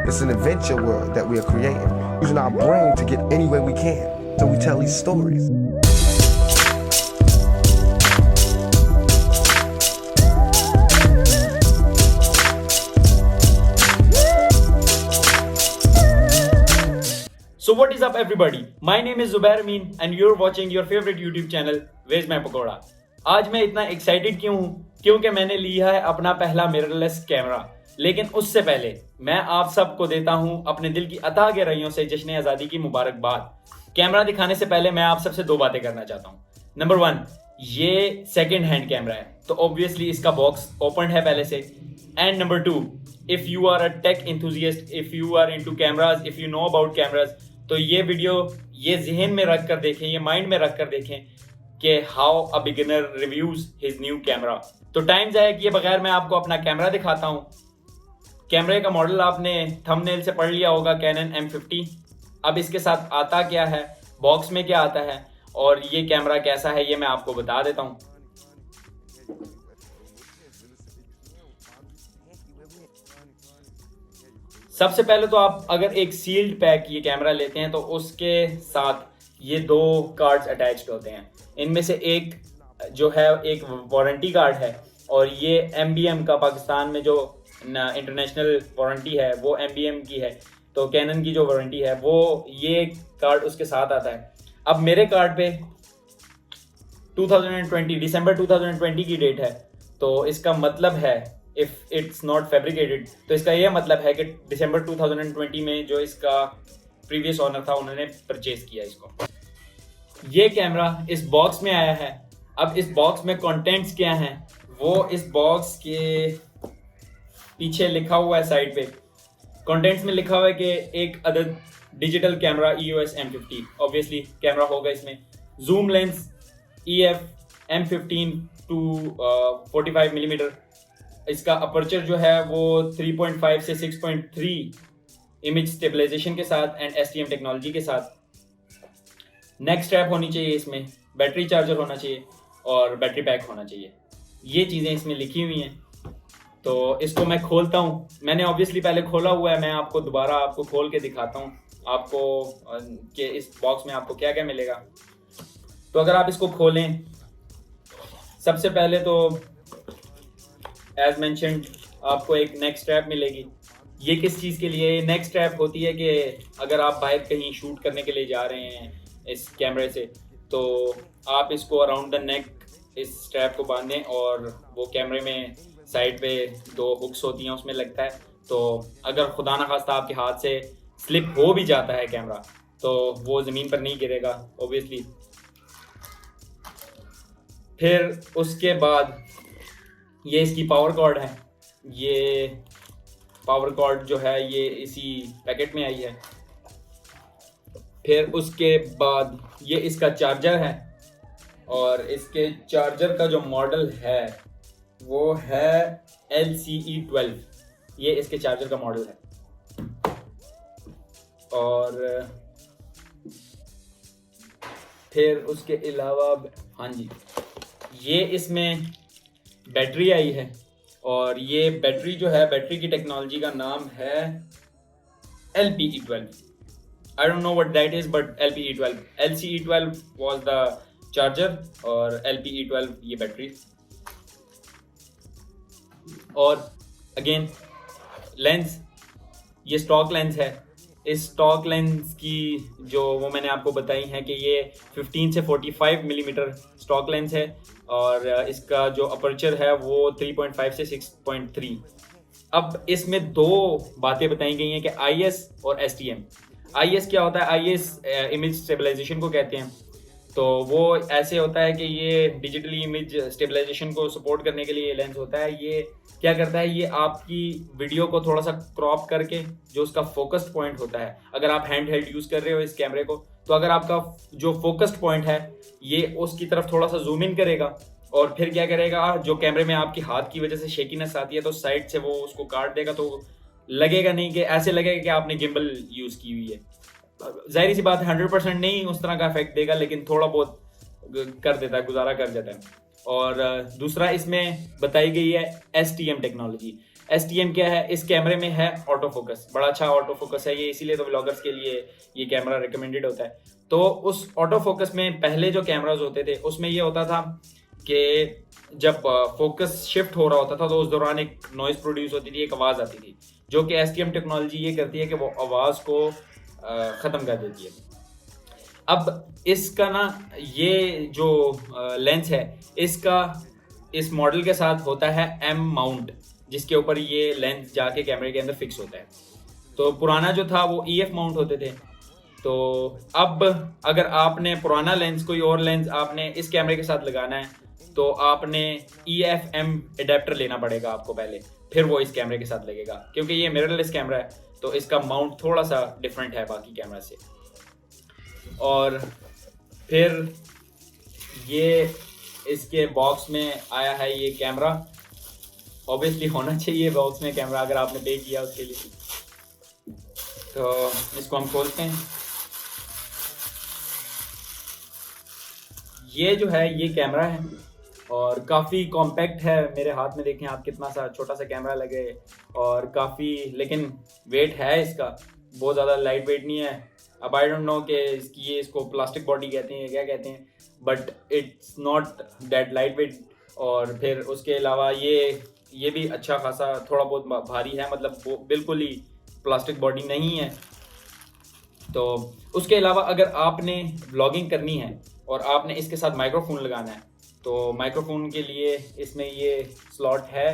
It's an adventure world that we are creating, using our brain to get anywhere we can. So we tell these stories. So what is up everybody? My name is Zubair Amin and you're watching your favorite YouTube channel Where's My Pakoda. आज मैं इतना excited क्यों हूँ? क्योंकि मैंने लिया है अपना पहला मिररलेस कैमरा। लेकिन उससे पहले मैं आप सबको देता हूँ अपने दिल की अता गहराइयों से जश्न आज़ादी की मुबारकबाद। कैमरा दिखाने से पहले मैं आप सबसे दो बातें करना चाहता हूँ। नंबर 1, ये सेकेंड हैंड कैमरा है तो ऑब्वियसली इसका बॉक्स ओपन है पहले से। And number 2, if you are a tech enthusiast, if you are into cameras, if you know about cameras, तो ये वीडियो ये जहन में रख कर देखें, ये माइंड में रख कर देखें कि how a beginner reviews his new camera. तो टाइम जाया किए बगैर मैं आपको अपना कैमरा दिखाता हूँ। कैमरे का मॉडल आपने थंबनेल से पढ़ लिया होगा, कैनन M50। अब इसके साथ आता क्या है, बॉक्स में क्या आता है और ये कैमरा कैसा है, ये मैं आपको बता देता हूँ। सबसे पहले तो आप अगर एक सील्ड पैक ये कैमरा लेते हैं तो उसके साथ ये दो कार्ड्स अटैच्ड होते हैं। इनमें से एक जो है एक वारंटी कार्ड है और ये MBM का, पाकिस्तान में जो इंटरनेशनल वारंटी है वो MBM की है। तो कैनन की जो वारंटी है वो ये कार्ड उसके साथ आता है। अब मेरे कार्ड पे 2020 दिसंबर 2020 की डेट है, तो इसका मतलब है इफ इट्स नॉट फैब्रिकेटेड, तो इसका यह मतलब है कि दिसंबर 2020 में जो इसका प्रीवियस ओनर था उन्होंने परचेज किया इसको। ये कैमरा इस बॉक्स में आया है। अब इस बॉक्स में कंटेंट्स क्या हैं वो इस बॉक्स के पीछे लिखा हुआ है। साइड पे कंटेंट्स में लिखा हुआ है कि एक अदद digital camera EOS M50, obviously camera होगा इसमें। Zoom lens EF M15 to 45 millimetre. इसका अपर्चर जो है वो 3.5 से 6.3 इमेज स्टेबलाइजेशन के साथ एंड STM टेक्नोलॉजी के साथ। नेक स्ट्रैप होनी चाहिए इसमें, बैटरी चार्जर होना चाहिए और बैटरी पैक होना चाहिए। ये चीज़ें इसमें लिखी हुई हैं। तो इसको मैं खोलता हूँ। मैंने ऑब्वियसली पहले खोला हुआ है, मैं आपको दोबारा आपको खोल के दिखाता हूँ आपको कि इस बॉक्स में आपको क्या क्या मिलेगा। तो अगर आप इसको खोलें, सबसे पहले तो एज मेंशन्ड आपको एक नेक स्ट्रैप मिलेगी। ये किस चीज़ के लिए नेक स्ट्रैप होती है कि अगर आप बाहर कहीं शूट करने के लिए जा रहे हैं इस कैमरे से, तो आप इसको अराउंड द नेक इस स्ट्रैप को बांधें और वो कैमरे में साइड पे 2 हुक्स होती हैं उसमें लगता है। तो अगर खुदा न खास्ता आपके हाथ से स्लिप हो भी जाता है कैमरा तो वो ज़मीन पर नहीं गिरेगा ऑब्वियसली। फिर उसके बाद ये इसकी पावर कॉर्ड है। ये पावर कॉर्ड जो है ये इसी पैकेट में आई है। फिर उसके बाद ये इसका चार्जर है और इसके चार्जर का जो मॉडल है वो है LCE12। ये इसके चार्जर का मॉडल है। और फिर उसके अलावा हाँ जी, ये इसमें बैटरी आई है और ये बैटरी जो है, बैटरी की टेक्नोलॉजी का नाम है LPE12। I don't know what that is but LPE12, LCE12 was the charger और LPE12 ये बैटरी। और अगेन लेंस, ये स्टॉक लेंस है। इस स्टॉक लेंस की जो वो मैंने आपको बताई है कि ये 15 से 45 मिलीमीटर स्टॉक लेंस है और इसका जो अपर्चर है वो 3.5 से 6.3। अब इसमें 2 बातें बताई गई हैं कि IS और STM। IS क्या होता है? IS इमेज स्टेबलाइजेशन को कहते हैं। तो वो ऐसे होता है कि ये डिजिटली इमेज स्टेबलाइजेशन को सपोर्ट करने के लिए ये लेंस होता है। ये क्या करता है, ये आपकी वीडियो को थोड़ा सा क्रॉप करके जो उसका फोकस्ड पॉइंट होता है, अगर आप हैंड हेल्ड यूज़ कर रहे हो इस कैमरे को, तो अगर आपका जो फोकस्ड पॉइंट है ये उसकी तरफ थोड़ा सा जूम इन करेगा और फिर क्या करेगा, जो कैमरे में आपकी हाथ की वजह से शेकीनेस आती है तो साइड से वो उसको काट देगा। तो लगेगा नहीं कि ऐसे लगेगा कि आपने गिम्बल यूज़ की हुई है। जाहिर सी बात है 100% नहीं उस तरह का इफेक्ट देगा, लेकिन थोड़ा बहुत कर देता है, गुजारा कर देता है। और दूसरा इसमें बताई गई है STM टेक्नोलॉजी। STM क्या है, इस कैमरे में है ऑटो फोकस, बड़ा अच्छा ऑटो फोकस है ये, इसीलिए तो व्लॉगर्स के लिए ये कैमरा रिकमेंडेड होता है। तो उस ऑटो फोकस में पहले जो कैमराज होते थे उसमें ये होता था कि जब फोकस शिफ्ट हो रहा होता था तो उस दौरान एक नॉइज प्रोड्यूस होती थी, एक आवाज़ आती थी, जो कि STM टेक्नोलॉजी ये करती है कि वो आवाज़ को ख़त्म कर देती है। अब इसका ना ये जो लेंस है इसका इस मॉडल के साथ होता है M माउंट, जिसके ऊपर ये लेंस जाके कैमरे के अंदर फिक्स होता है। तो पुराना जो था वो EF माउंट होते थे। तो अब अगर आपने पुराना लेंस, कोई और लेंस आपने इस कैमरे के साथ लगाना है तो आपने EF-M एडेप्टर लेना पड़ेगा आपको पहले, फिर वो इस कैमरे के साथ लगेगा, क्योंकि ये मिररलेस कैमरा है तो इसका माउंट थोड़ा सा डिफरेंट है बाकी कैमरा से। और फिर ये इसके बॉक्स में आया है ये कैमरा, ऑब्वियसली होना चाहिए बॉक्स में कैमरा अगर आपने पे किया उसके लिए। तो इसको हम खोलते हैं। ये जो है ये कैमरा है और काफ़ी कॉम्पैक्ट है, मेरे हाथ में देखें आप कितना सा छोटा सा कैमरा लगे, और काफ़ी लेकिन वेट है इसका, बहुत ज़्यादा लाइट वेट नहीं है। अब आई डोंट नो कि इसको प्लास्टिक बॉडी कहते हैं या क्या कहते हैं, but it's not that light weight. और फिर उसके अलावा ये भी अच्छा खासा थोड़ा बहुत भारी है, मतलब वो बिल्कुल ही प्लास्टिक बॉडी नहीं है। तो उसके अलावा अगर आपने व्लॉगिंग करनी है और आपने इसके साथ माइक्रोफोन लगाना है तो माइक्रोफोन के लिए इसमें ये स्लॉट है।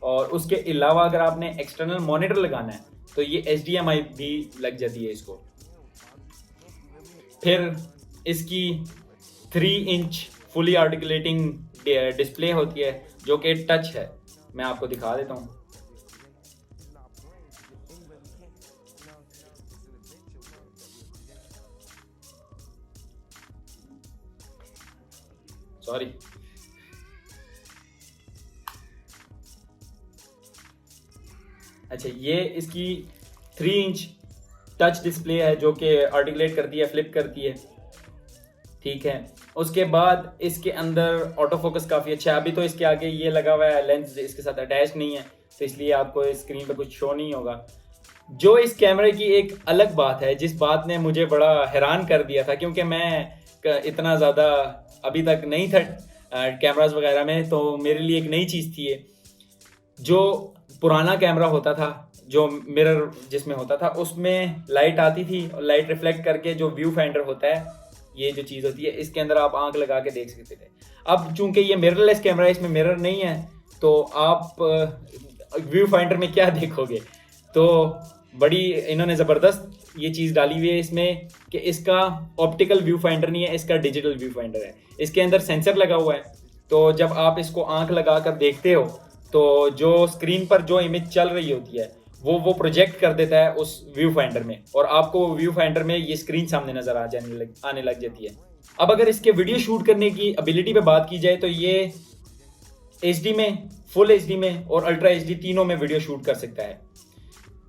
और उसके अलावा अगर आपने एक्सटर्नल मॉनिटर लगाना है तो ये HDMI भी लग जाती है इसको। फिर इसकी 3 इंच फुली आर्टिकुलेटिंग डिस्प्ले होती है जो कि टच है, मैं आपको दिखा देता हूँ। सॉरी, अच्छा ये इसकी 3 इंच टच डिस्प्ले है जो कि आर्टिकुलेट करती है, फ्लिप करती है, ठीक है। उसके बाद इसके अंदर ऑटो फोकस काफ़ी अच्छा है। अभी तो इसके आगे ये लगा हुआ है, लेंस इसके साथ अटैच नहीं है तो इसलिए आपको स्क्रीन पे कुछ शो नहीं होगा। जो इस कैमरे की एक अलग बात है, जिस बात ने मुझे बड़ा हैरान कर दिया था, क्योंकि मैं इतना ज़्यादा अभी तक नहीं था कैमरास वगैरह में, तो मेरे लिए एक नई चीज़ थी ये। जो पुराना कैमरा होता था, जो मिरर जिसमें होता था, उसमें लाइट आती थी और लाइट रिफ्लेक्ट करके जो व्यू फाइंडर होता है, ये जो चीज़ होती है, इसके अंदर आप आंख लगा के देख सकते थे। अब चूंकि ये मिररलेस कैमरा है, इसमें मिरर नहीं है, तो आप व्यू फाइंडर में क्या देखोगे। तो बड़ी इन्होंने ज़बरदस्त ये चीज़ डाली हुई है इसमें कि इसका ऑप्टिकल व्यू फाइंडर नहीं है, इसका डिजिटल व्यू फाइंडर है। इसके अंदर सेंसर लगा हुआ है, तो जब आप इसको आंख लगा कर देखते हो तो जो स्क्रीन पर जो इमेज चल रही होती है वो प्रोजेक्ट कर देता है उस व्यू फाइंडर में, और आपको व्यू फाइंडर में ये स्क्रीन सामने नज़र आने लग जाती है। अब अगर इसके वीडियो शूट करने की एबिलिटी पे बात की जाए तो ये HD में, फुल HD में और अल्ट्रा HD तीनों में वीडियो शूट कर सकता है।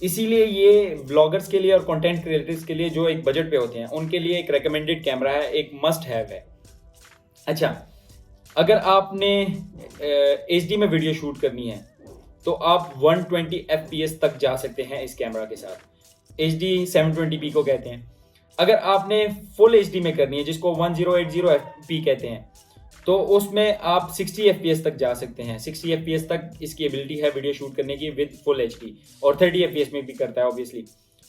इसीलिए ये व्लॉगर्स के लिए और कंटेंट क्रिएटर्स के लिए जो एक बजट पे होते हैं उनके लिए एक रिकमेंडेड कैमरा है, एक मस्ट हैव है। अच्छा, अगर आपने HD में वीडियो शूट करनी है तो आप 120 FPS तक जा सकते हैं इस कैमरा के साथ। HD 720p को कहते हैं। अगर आपने फुल HD में करनी है, जिसको 1080p कहते हैं, तो उसमें आप 60 FPS तक जा सकते हैं। 60 FPS तक इसकी एबिलिटी है वीडियो शूट करने की विद फुल HD, और 30 FPS में भी करता है ऑब्वियसली।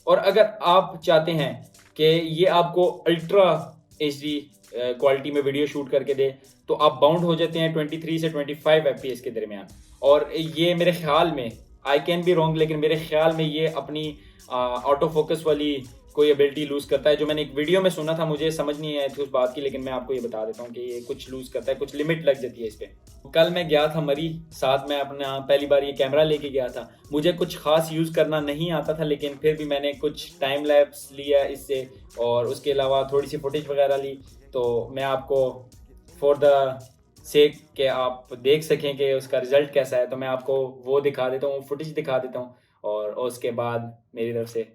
और अगर आप चाहते हैं कि ये आपको अल्ट्रा HD क्वालिटी में वीडियो शूट करके दे, तो आप बाउंड हो जाते हैं 23 से 25 FPS के दरमियान। और ये मेरे ख्याल में, आई कैन बी रॉन्ग, लेकिन मेरे ख्याल में ये अपनी ऑटो फोकस वाली कोई एबिलिटी लूज़ करता है। जो मैंने एक वीडियो में सुना था, मुझे समझ नहीं आई थी उस बात की, लेकिन मैं आपको ये बता देता हूँ कि ये कुछ लूज़ करता है, कुछ लिमिट लग जाती है इस पर। कल मैं गया था मरी, साथ में अपना पहली बार ये कैमरा लेके गया था। मुझे कुछ ख़ास यूज़ करना नहीं आता था, लेकिन फिर भी मैंने कुछ टाइम लैप्स लिया इससे, और उसके अलावा थोड़ी सी फुटेज वगैरह ली। तो मैं आपको फॉर द सेक के आप देख सकें कि उसका रिज़ल्ट कैसा है, तो मैं आपको वो दिखा देता हूँ, फुटेज दिखा देता हूँ, और उसके बाद मेरी तरफ से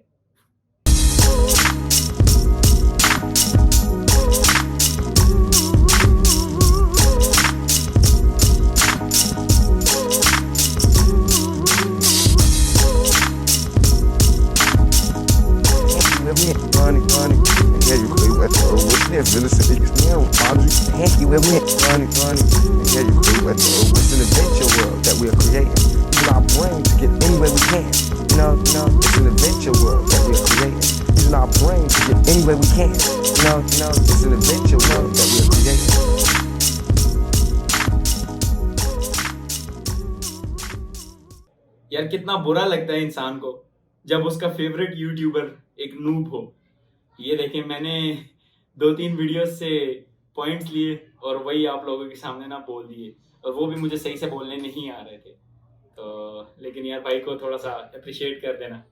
funky where we at. Funny, yeah, you cool, but it's an adventure world that we are creating. Using our brain to get anywhere we can. You know, it's an adventure world that we are creating. Using our brain to get anywhere we can. You know, it's an adventure world that we are creating. यार कितना बुरा लगता है इंसान को जब उसका favourite YouTuber एक नूब हो। ये देखें, मैंने 2-3 वीडियोस से पॉइंट्स लिए और वही आप लोगों के सामने ना बोल दिए, और वो भी मुझे सही से बोलने नहीं आ रहे थे। तो लेकिन यार भाई को थोड़ा सा अप्रिशिएट कर देना।